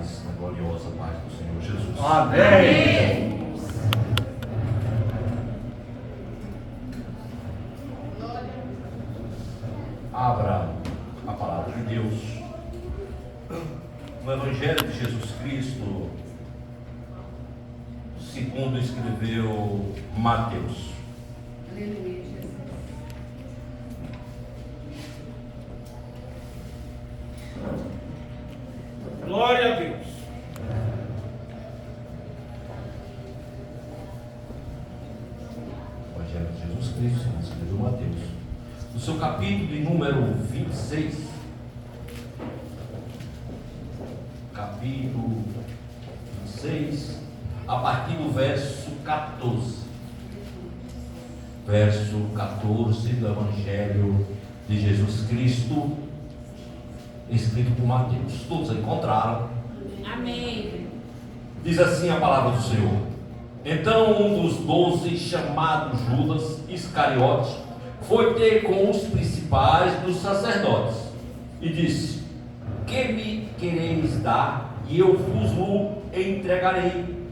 paz, na gloriosa paz do Senhor Jesus. Amém. Abra a palavra de Deus no Evangelho de Jesus Cristo, segundo escreveu Mateus. Aleluia, Jesus. Glória a Deus. Evangelho de Jesus Cristo, segundo escreveu Mateus. No seu capítulo de número 26, capítulo 26, a partir do verso 14. Verso 14 do Evangelho de Jesus Cristo, escrito por Mateus. Todos encontraram? Amém. Diz assim a palavra do Senhor: Então um dos 12, chamado Judas Iscariote, foi ter com os principais dos sacerdotes e disse: Que me quereis dar, e eu vos-lo entregarei.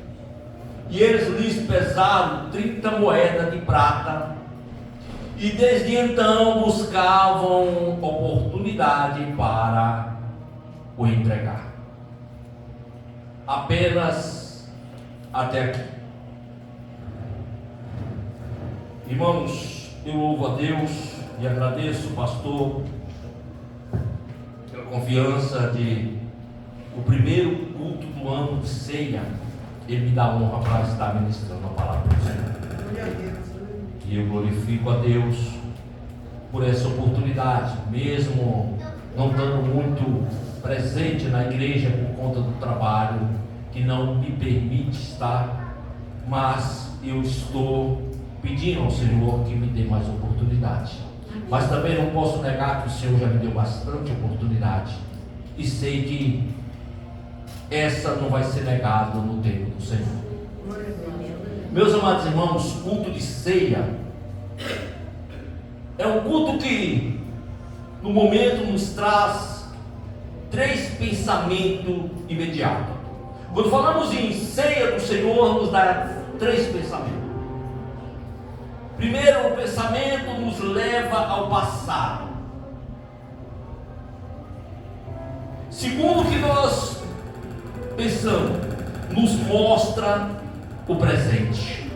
E eles lhes pesaram 30 moedas de prata, e desde então buscavam oportunidade para o entregar. Apenas até aqui. Irmãos, eu louvo a Deus e agradeço, pastor, pela confiança de o primeiro culto do ano de ceia. Ele me dá honra para estar ministrando a palavra do Senhor. E eu glorifico a Deus por essa oportunidade, mesmo não estando muito presente na igreja por conta do trabalho que não me permite estar, mas eu estou pedindo ao Senhor que me dê mais oportunidade. Mas também não posso negar que o Senhor já me deu bastante oportunidade, e sei que essa não vai ser negada no tempo do Senhor. Meus amados irmãos, culto de ceia é um culto que no momento nos traz 3 pensamentos imediatos. Quando falamos em ceia do Senhor, nos dá 3 pensamentos. Primeiro, o pensamento nos leva ao passado. Segundo, que nós pensamos, nos mostra o presente.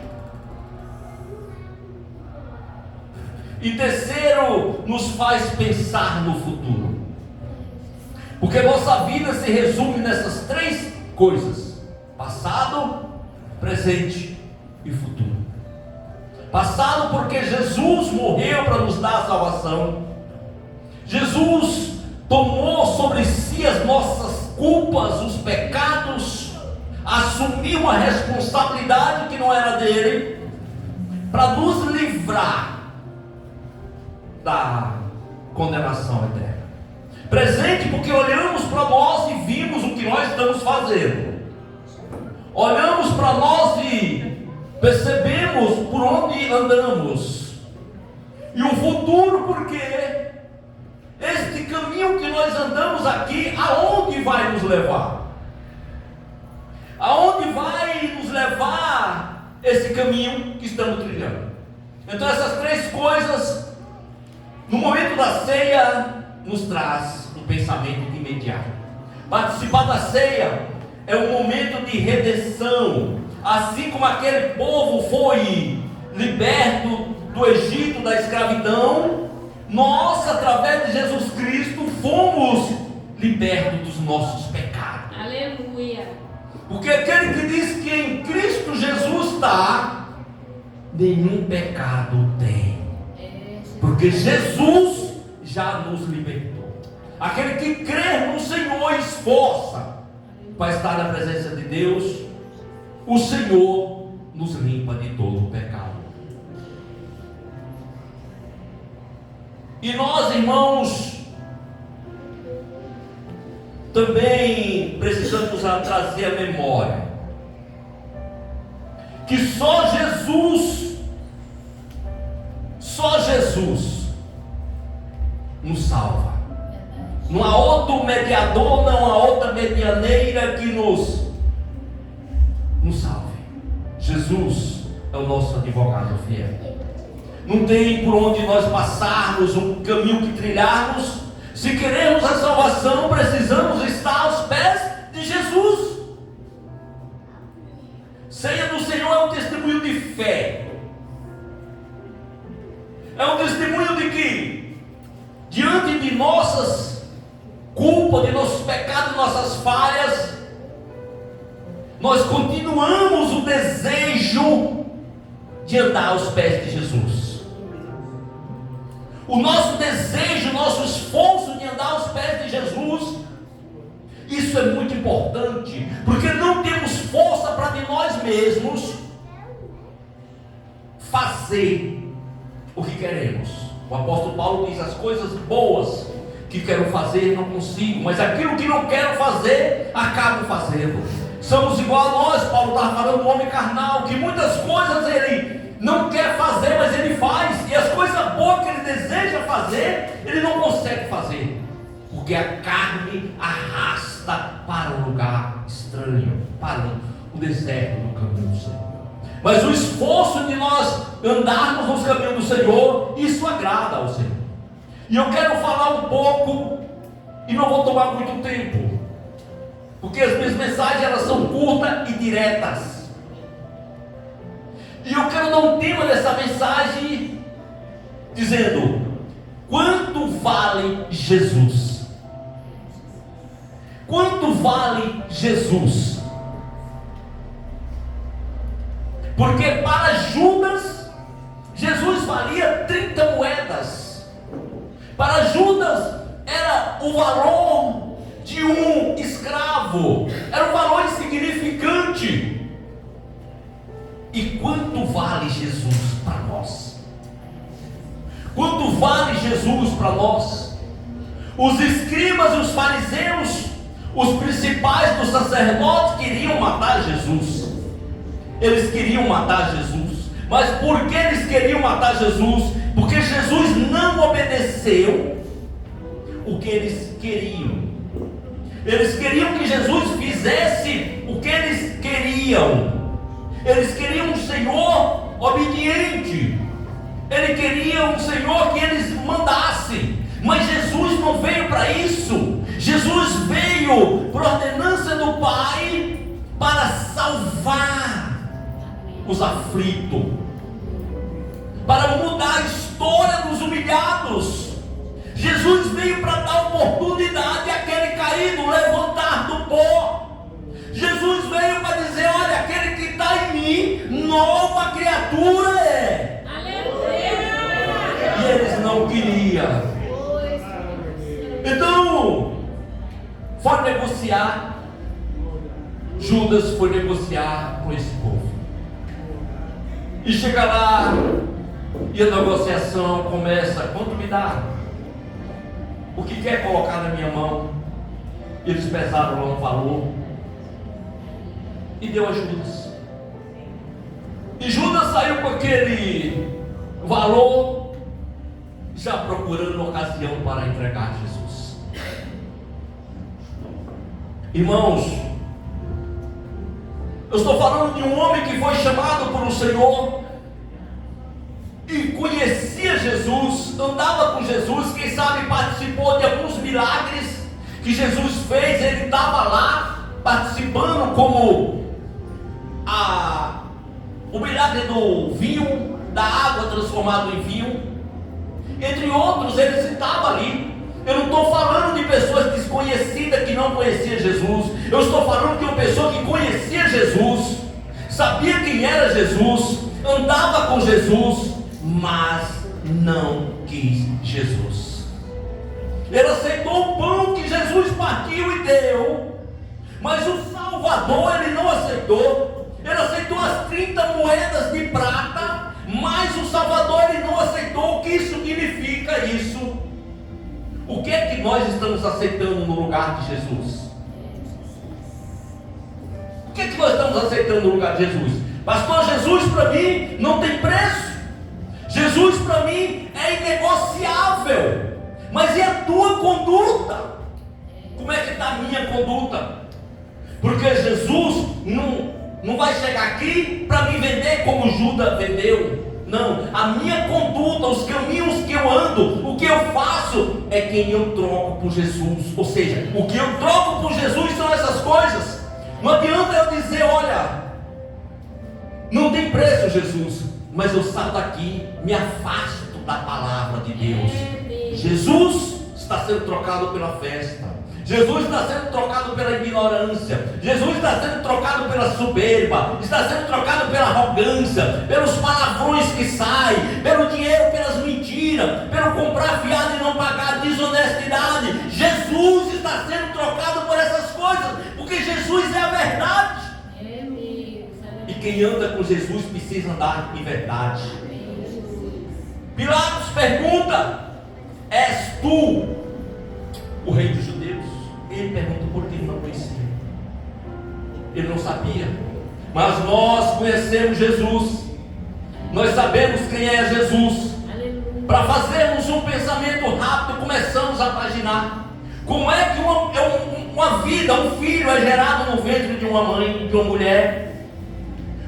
E terceiro, nos faz pensar no futuro. Porque nossa vida se resume nessas 3 coisas: passado, presente e futuro. Passado, porque Jesus morreu para nos dar a salvação. Jesus tomou sobre si as nossas culpas, os pecados, assumiu uma responsabilidade que não era dele, para nos livrar da condenação eterna. Presente, porque olhamos para nós e vimos o que nós estamos fazendo. Olhamos para nós e percebemos por onde andamos. E o futuro, porque este caminho que nós andamos aqui, aonde vai nos levar? Aonde vai nos levar esse caminho que estamos trilhando? Então essas 3 coisas, no momento da ceia, nos traz um pensamento imediato. Participar da ceia é um momento de redenção. Assim como aquele povo foi liberto do Egito, da escravidão, nós, através de Jesus Cristo, fomos libertos dos nossos pecados. Aleluia. Porque aquele que diz que em Cristo Jesus está, nenhum pecado tem. Porque Jesus já nos libertou. Aquele que crê no Senhor e esforça para estar na presença de Deus, o Senhor nos limpa de todo o pecado. E nós, irmãos, também precisamos trazer a memória que só Jesus nos salva, Não há outro mediador, não há outra medianeira que nos salve. Jesus é o nosso advogado fiel. Não tem por onde nós passarmos, um caminho que trilharmos. Se queremos a salvação, precisamos estar aos pés de Jesus. Ceia do Senhor é um testemunho de fé. É um testemunho de que, diante de nossas culpas, de nossos pecados, de nossas falhas, nós continuamos o desejo de andar aos pés de Jesus. O nosso desejo, o nosso esforço de andar aos pés de Jesus, isso é muito importante, porque não temos força para de nós mesmos fazer o que queremos. O apóstolo Paulo diz: as coisas boas que quero fazer não consigo, mas aquilo que não quero fazer, acabo fazendo. Somos igual a nós. Paulo estava falando do homem carnal, que muitas coisas ele não quer fazer, mas ele faz, e as coisas boas que ele deseja fazer, ele não consegue fazer, porque a carne arrasta para um lugar estranho, para o deserto do caminho do Senhor. Mas o esforço de nós andarmos nos caminhos do Senhor, isso agrada ao Senhor. E eu quero falar um pouco, e não vou tomar muito tempo, porque as minhas mensagens elas são curtas e diretas. E eu quero dar um tema dessa mensagem dizendo: quanto vale Jesus? Quanto vale Jesus? Porque para Judas, Jesus valia 30 moedas. Para Judas era o valor de um escravo, era um valor insignificante. E quanto vale Jesus para nós? Quanto vale Jesus para nós? Os escribas e os fariseus, os principais dos sacerdotes, queriam matar Jesus. Eles queriam matar Jesus. Mas por que eles queriam matar Jesus? Porque Jesus não obedeceu o que eles queriam. Eles queriam que Jesus fizesse o que eles queriam. Eles queriam um Senhor obediente. Ele queria um Senhor que eles mandassem. Mas Jesus não veio para isso. Jesus veio por ordenança do Pai para salvar os aflitos, para mudar a história dos humilhados. Jesus veio para dar oportunidade àquele caído levantar do pó. Jesus veio para dizer: olha, aquele que está em mim, nova criatura é. Aleluia! E eles não queriam. Então, foi negociar. Judas foi negociar com esse povo. E chega lá, e a negociação começa: quanto me dá? O que quer colocar na minha mão? Eles pesaram lá um valor e deu a Judas. E Judas saiu com aquele valor, já procurando uma ocasião para entregar Jesus. Irmãos, eu estou falando de um homem que foi chamado por o Senhor e conhecia Jesus, andava com Jesus, quem sabe participou de alguns milagres que Jesus fez. Ele estava lá participando, como o milagre do vinho, da água transformada em vinho, entre outros. Ele estava ali. Eu não estou falando de pessoas desconhecidas que não conheciam Jesus. Eu estou falando de uma pessoa que conhecia Jesus, sabia quem era Jesus, andava com Jesus, mas não quis Jesus. Ele aceitou o pão que Jesus partiu e deu, mas o Salvador ele não aceitou. Ele aceitou as 30 moedas de prata, mas o Salvador ele não aceitou. O que isso significa isso? O que é que nós estamos aceitando no lugar de Jesus? O que é que nós estamos aceitando no lugar de Jesus? Pastor, Jesus para mim não tem preço. Jesus para mim é inegociável. Mas e a tua conduta? Como é que está a minha conduta? Porque Jesus não vai chegar aqui para me vender como Judas vendeu. Não, a minha conduta, os caminhos que eu ando, o que eu faço é quem eu troco por Jesus. Ou seja, o que eu troco por Jesus são essas coisas. Não adianta eu dizer, olha, não tem preço Jesus, mas eu saio daqui, me afasto da palavra de Deus. Jesus está sendo trocado pela festa. Jesus está sendo trocado pela ignorância. Jesus está sendo trocado pela soberba. Está sendo trocado pela arrogância, pelos palavrões que saem, pelo dinheiro, pelas mentiras, pelo comprar fiado e não pagar, desonestidade. Jesus está sendo trocado por essas coisas, porque Jesus é a verdade. E quem anda com Jesus precisa andar em verdade. Pilatos pergunta: és tu o rei dos judeus? Ele pergunta porque ele não conhecia. Ele não sabia. Mas nós conhecemos Jesus. Nós sabemos quem é Jesus. Para fazermos um pensamento rápido, começamos a imaginar como é que uma vida, um filho é gerado no ventre de uma mãe, de uma mulher.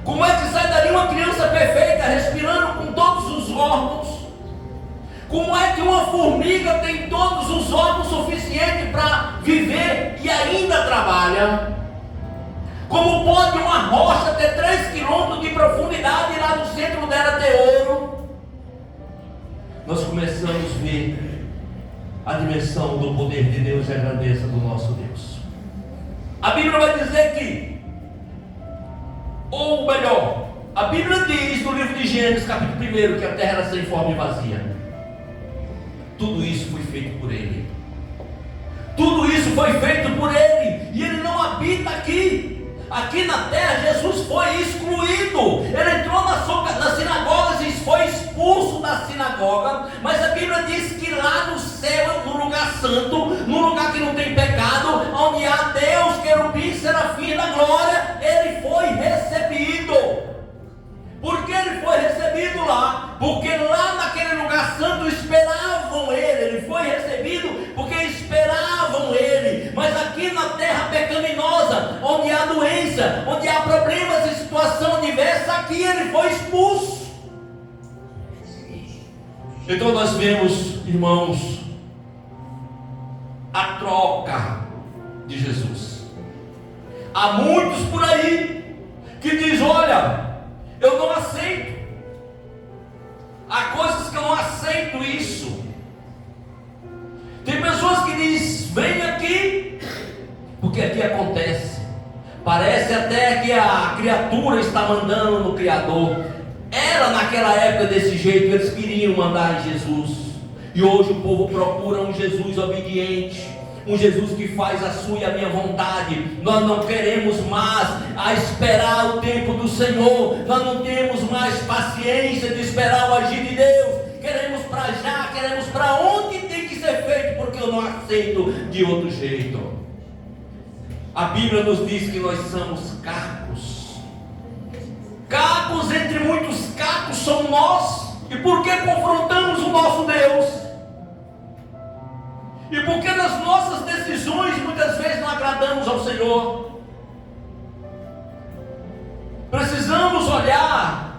Como é que sai dali uma criança perfeita, respirando com todos os órgãos? Como é que uma formiga tem todos os órgãos suficientes para viver e ainda trabalha? Como pode uma rocha ter 3 quilômetros de profundidade e lá no centro dela ter ouro? Nós começamos a ver a dimensão do poder de Deus e a grandeza do nosso Deus. A Bíblia vai dizer que, ou melhor, a Bíblia diz no livro de Gênesis, capítulo 1, que a terra era sem forma e vazia. Tudo isso foi feito por Ele. Tudo isso foi feito por Ele. E Ele não habita aqui. Aqui na terra Jesus foi excluído. Ele entrou nas sinagogas e foi expulso da sinagoga. Mas a Bíblia diz que lá no céu, no lugar santo, no lugar que não tem pecado, onde há Deus, querubim, serafim da glória, Ele foi recebido. Por que Ele foi recebido lá? Porque lá naquele lugar santo esperavam Ele. Ele foi recebido porque esperavam Ele. Mas aqui na terra pecaminosa, onde há doença, onde há problemas e situação adversa, aqui Ele foi expulso. Então nós vemos, irmãos, a troca de Jesus. Há muitos por aí que dizem, olha, eu não aceito. Há coisas que eu não aceito isso. Tem pessoas que dizem, vem aqui, porque aqui acontece. Parece até que a criatura está mandando no Criador. Era naquela época desse jeito, eles queriam mandar em Jesus. E hoje o povo procura um Jesus obediente, um Jesus que faz a sua e a minha vontade. Nós não queremos mais a esperar o tempo do Senhor. Nós não temos mais paciência de esperar o agir de Deus. Queremos para já, queremos para onde tem que ser feito, porque eu não aceito de outro jeito. A Bíblia nos diz que nós somos cacos. Cacos, entre muitos cacos somos nós. E por que confrontamos o nosso Deus? E porque nas nossas decisões muitas vezes não agradamos ao Senhor. Precisamos olhar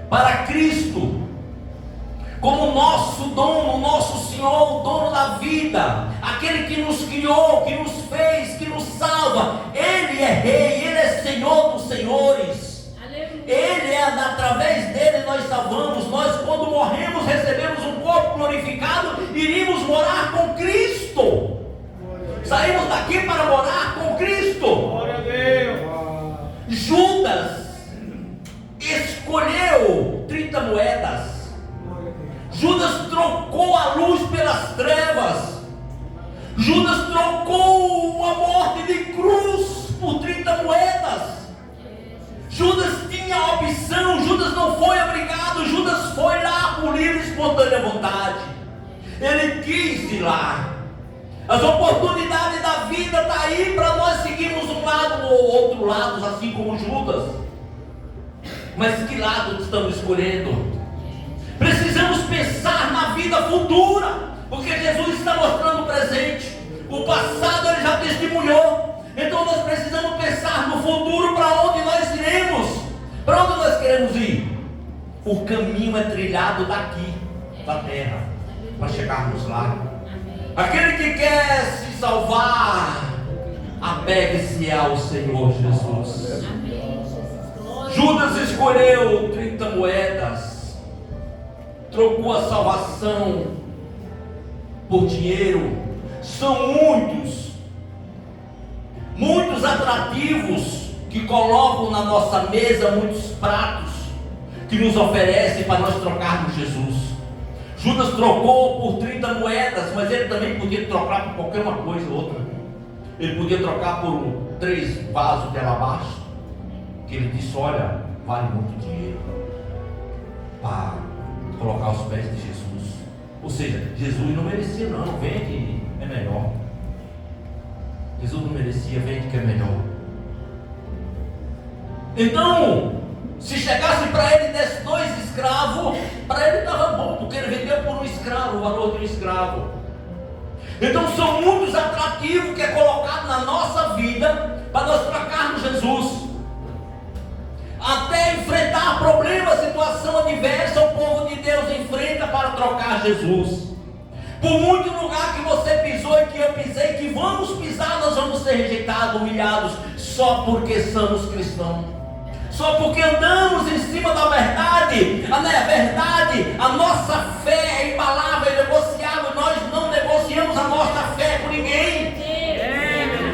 para Cristo como nosso dono, nosso Senhor, o dono da vida, aquele que nos criou, que nos fez, que nos salva. Ele é Rei, Ele é Senhor dos senhores. Ele é, através dele nós salvamos. Nós, quando morremos, recebemos um corpo glorificado, iríamos morar com Cristo. Saímos daqui para morar com Cristo. Glória a Deus. Judas escolheu 30 moedas. Judas trocou a luz pelas trevas. Judas trocou uma morte de cruz por 30 moedas. Judas tinha a opção, Judas não foi obrigado, Judas foi lá por livre e espontânea vontade. Ele quis ir lá. As oportunidades da vida estão aí para nós seguirmos um lado ou outro lado, assim como Judas. Mas que lado estamos escolhendo? Precisamos pensar na vida futura, porque Jesus está mostrando o presente. O passado ele já testemunhou. Então nós precisamos pensar no futuro, para onde nós iremos, para onde nós queremos ir. O caminho é trilhado daqui, da terra, para chegarmos lá. Aquele que quer se salvar, apegue-se ao Senhor Jesus. Judas escolheu 30 moedas, trocou a salvação por dinheiro. São muitos atrativos que colocam na nossa mesa, muitos pratos que nos oferecem para nós trocarmos Jesus. Judas trocou por 30 moedas, mas ele também podia trocar por qualquer uma coisa ou outra. Ele podia trocar por 3 vasos de alabastro, que ele disse: olha, vale muito dinheiro para colocar aos pés de Jesus. Ou seja, Jesus não merecia, não, vende, é melhor. Jesus não merecia, vende que é melhor. Então, se chegasse para ele e desse 2 escravos, para ele estava bom, porque ele vendeu por um escravo, o valor de um escravo. Então são muitos atrativos que é colocado na nossa vida para nós trocarmos Jesus. Até enfrentar problemas, situação adversa, o povo de Deus enfrenta para trocar Jesus. Por muito lugar que você pisou e que eu pisei, que vamos pisar, nós vamos ser rejeitados, humilhados, só porque somos cristãos. Só porque andamos em cima da verdade. A nossa fé é imbalável, é negociável. Nós não negociamos a nossa fé com ninguém.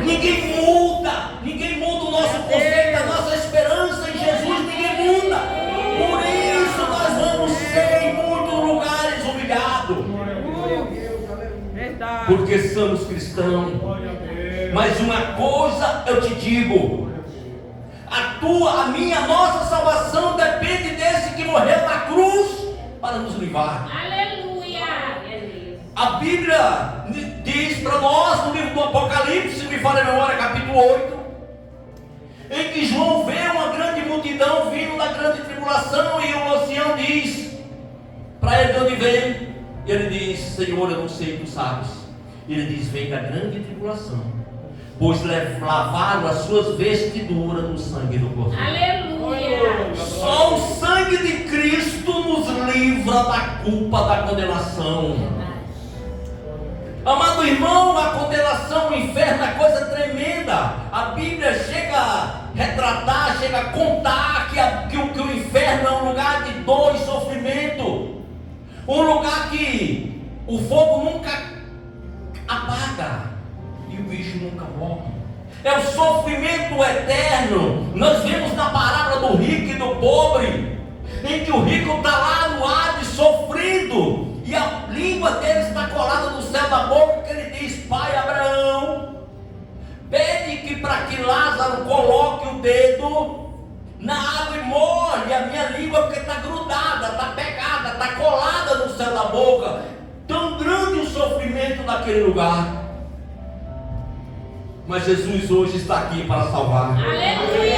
Ninguém muda o nosso conceito, a nossa esperança em Jesus, ninguém muda. Por isso nós vamos ser em muitos lugares humilhados, porque somos cristãos. Mas uma coisa eu te digo: a minha, nossa salvação depende desse que morreu na cruz para nos livrar. Aleluia. A Bíblia diz para nós no livro do Apocalipse, se me falha a memória, capítulo 8, em que João vê uma grande multidão vindo da grande tribulação, e o ancião diz para ele: de onde vem? E ele diz: Senhor, eu não sei, tu sabes. Ele diz: vem da grande tribulação, pois lavaram as suas vestiduras no sangue do Cordeiro. Aleluia. Só o sangue de Cristo nos livra da culpa, da condenação. Amado irmão, a condenação, o inferno é coisa tremenda. A Bíblia chega a retratar, chega a contar que o inferno é um lugar de dor e sofrimento, um lugar que o fogo nunca apaga e o bicho nunca morre. É o sofrimento eterno. Nós vemos na parábola do rico e do pobre, em que o rico está lá no Hades sofrendo, e a língua dele está colada no céu da boca, que ele diz: Pai Abraão, pede que para que Lázaro coloque o dedo na água e molhe a minha língua, porque está grudada, está pegada, está colada no céu da boca. Tão grande o sofrimento naquele lugar. Mas Jesus hoje está aqui para salvar. Aleluia.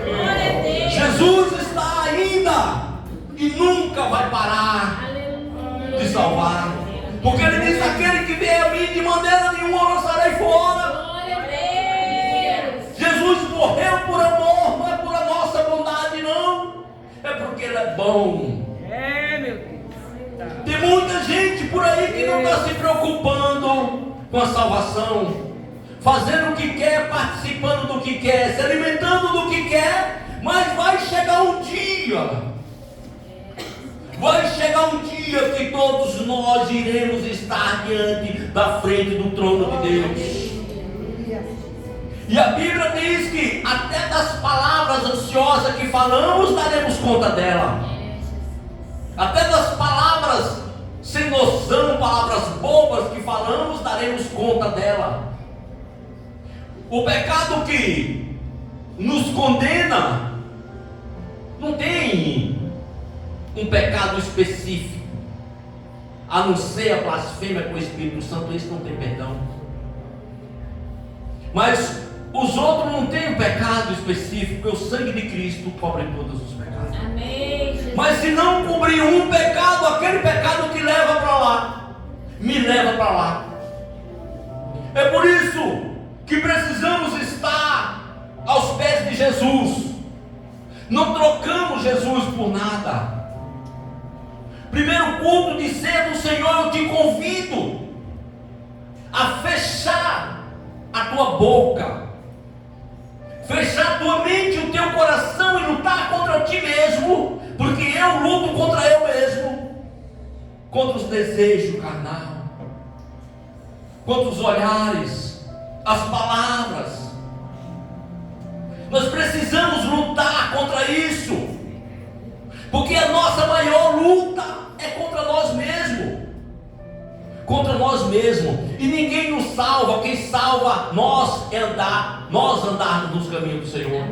Glória a Deus. Jesus está ainda e nunca vai parar de salvar, porque ele diz: aquele que vier a mim, de maneira nenhuma eu lançarei fora. Glória a Deus. Jesus morreu por amor, não é por a nossa bondade, não, é porque ele é bom. Meu Deus. Tem muita gente por aí que não está se preocupando com a salvação, fazendo o que quer, participando do que quer, se alimentando do que quer, mas vai chegar um dia que todos nós iremos estar diante da frente do trono de Deus. E a Bíblia diz que até das palavras ansiosas que falamos, daremos conta dela. Até das palavras sem noção, palavras bobas que falamos, daremos conta dela. O pecado que nos condena não tem um pecado específico, a não ser a blasfêmia com o Espírito Santo. Esse não tem perdão. Mas os outros não têm um pecado específico, porque o sangue de Cristo cobre todos os pecados. Amém. Jesus. Mas se não cobrir um pecado, aquele pecado te leva para lá, me leva para lá. É por isso que precisamos estar aos pés de Jesus. Não trocamos Jesus por nada. Primeiro culto de ceia do Senhor, eu te convido a fechar a tua boca, fechar a tua mente, o teu coração e lutar contra ti mesmo, porque eu luto contra eu mesmo, contra os desejos carnal, contra os olhares, as palavras. Nós precisamos lutar contra isso, porque a nossa maior luta é contra nós mesmos. Contra nós mesmos. E ninguém nos salva. Quem salva nós é nós andarmos nos caminhos do Senhor.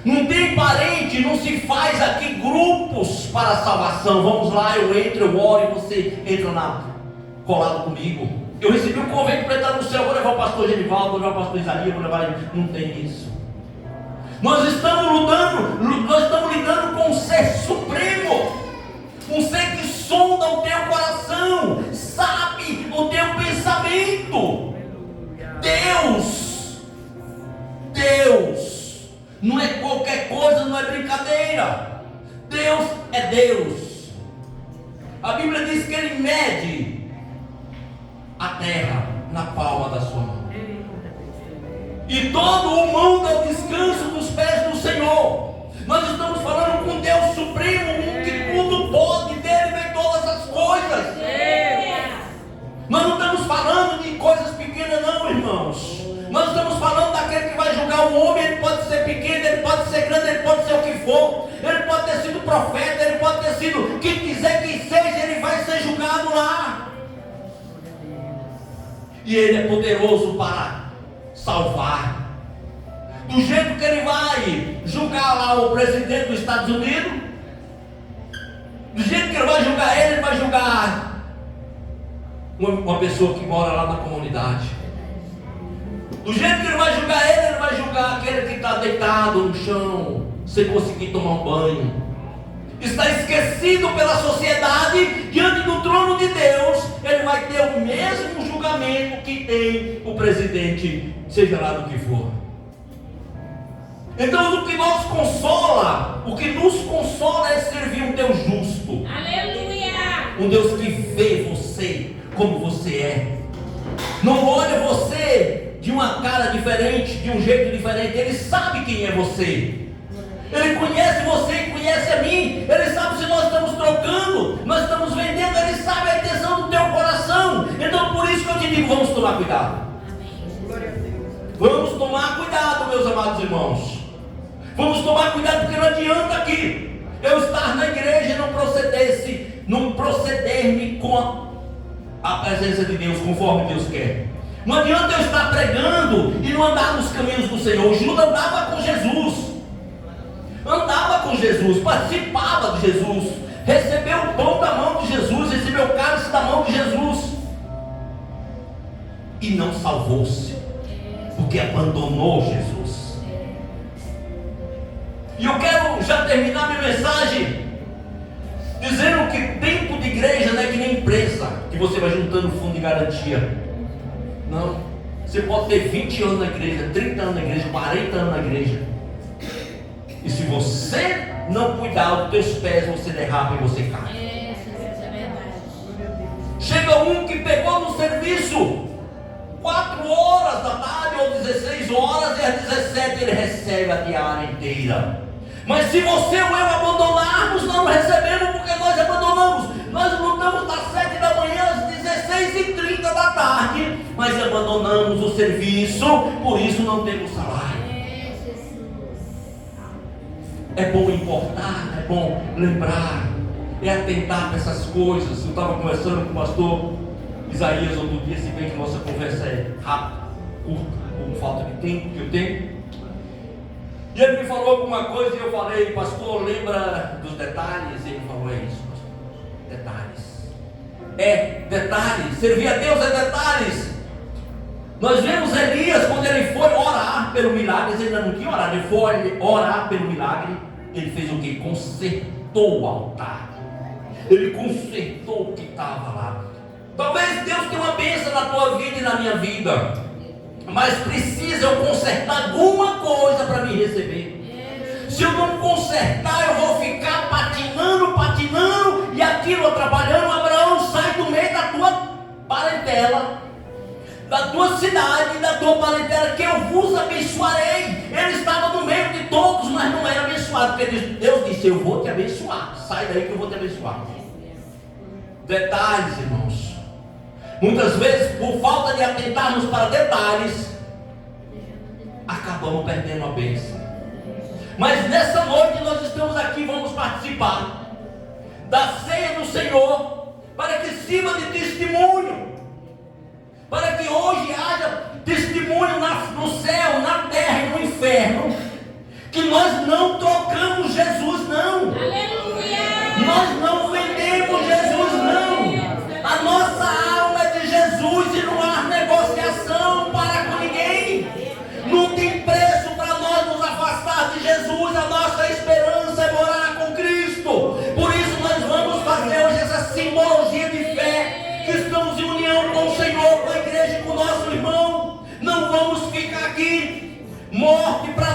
Não tem parente, não se faz aqui grupos para a salvação. Vamos lá, eu entro, eu oro e você entra colado comigo. Eu recebi um convite para entrar no céu, vou levar o pastor Genivaldo, vou levar o pastor Isaías, vou levar ele. Não tem isso. Nós estamos lidando com um ser supremo, um ser que sonda o teu coração, sabe o teu pensamento. Deus não é qualquer coisa, não é brincadeira. Deus é Deus. A Bíblia diz que Ele mede a terra na palma da sua mão, e todo o mundo é o descanso dos pés do Senhor. Nós estamos falando com Deus Supremo, um que tudo pode, dele vem todas as coisas. Nós não estamos falando de coisas pequenas não, irmãos. Nós estamos falando daquele que vai julgar o homem. Ele pode ser pequeno, ele pode ser grande, ele pode ser o que for. Ele pode ter sido profeta, ele pode ter sido quem quiser que seja, ele vai ser julgado lá. E ele é poderoso para salvar. Do jeito que ele vai julgar lá o presidente dos Estados Unidos, do jeito que ele vai julgar ele vai julgar uma pessoa que mora lá na comunidade. Do jeito que ele vai julgar ele vai julgar aquele que está deitado no chão, sem conseguir tomar um banho, está esquecido pela sociedade. Diante do trono de Deus, ele vai ter o mesmo julgamento que tem o presidente, seja lá do que for. Então o que nos consola é servir um Deus justo. Aleluia! Um Deus que vê você como você é. Não olha você de uma cara diferente, de um jeito diferente. Ele sabe quem é você. Ele conhece você e conhece a mim. Ele sabe se nós estamos trocando, nós estamos vendendo. Ele sabe a intenção do teu coração. Então por isso que eu te digo, vamos tomar cuidado. Vamos tomar cuidado, meus amados irmãos. Vamos tomar cuidado, porque não adianta aqui eu estar na igreja e não proceder-me com a presença de Deus, conforme Deus quer. Não adianta eu estar pregando e não andar nos caminhos do Senhor. Judas andava com Jesus, participava de Jesus, recebeu o pão da mão de Jesus, recebeu o cálice da mão de Jesus, e não salvou-se, porque abandonou Jesus. E eu quero já terminar minha mensagem dizendo que tempo de igreja não é que nem empresa, que você vai juntando fundo de garantia. Não, você pode ter 20 anos na igreja, 30 anos na igreja, 40 anos na igreja, e se você não cuidar dos teus pés, você derrapa e você cai. Chega um que pegou no serviço 4 horas da tarde ou 16 horas, e às 17 ele recebe a diária inteira. Mas se você ou eu abandonarmos, nós não recebemos, porque nós abandonamos. Nós lutamos das 7 da manhã às 16h30 da tarde, mas abandonamos o serviço, por isso não temos salário. É bom importar, é bom lembrar, é atentar para essas coisas. Eu estava conversando com o pastor Isaías outro dia, se bem que nossa conversa é rápida, curta, por falta de tempo que eu tenho. E ele me falou alguma coisa e eu falei, pastor, lembra dos detalhes? E ele falou, é isso, pastor, detalhes, servir a Deus é detalhes. Nós vemos Elias, quando ele foi orar pelo milagre, ele ainda não tinha orado, ele foi orar pelo milagre, ele fez o que? Consertou o altar, ele consertou o que estava lá. Talvez Deus tenha uma bênção na tua vida e na minha vida, mas precisa eu consertar alguma coisa para me receber. Se eu não consertar, eu vou ficar patinando e aquilo atrapalhando. Abraão, sai do meio da tua parentela, da tua cidade, da tua parentela, que eu vos abençoarei. Ele estava no meio de todos, mas não era abençoado, porque Deus disse: eu vou te abençoar, sai daí que eu vou te abençoar. Detalhes, irmãos. Muitas vezes, por falta de atentarmos para detalhes, acabamos perdendo a bênção. Mas nessa noite nós estamos aqui, vamos participar da ceia do Senhor, para que sirva de testemunho, para que hoje haja testemunho no céu, na terra,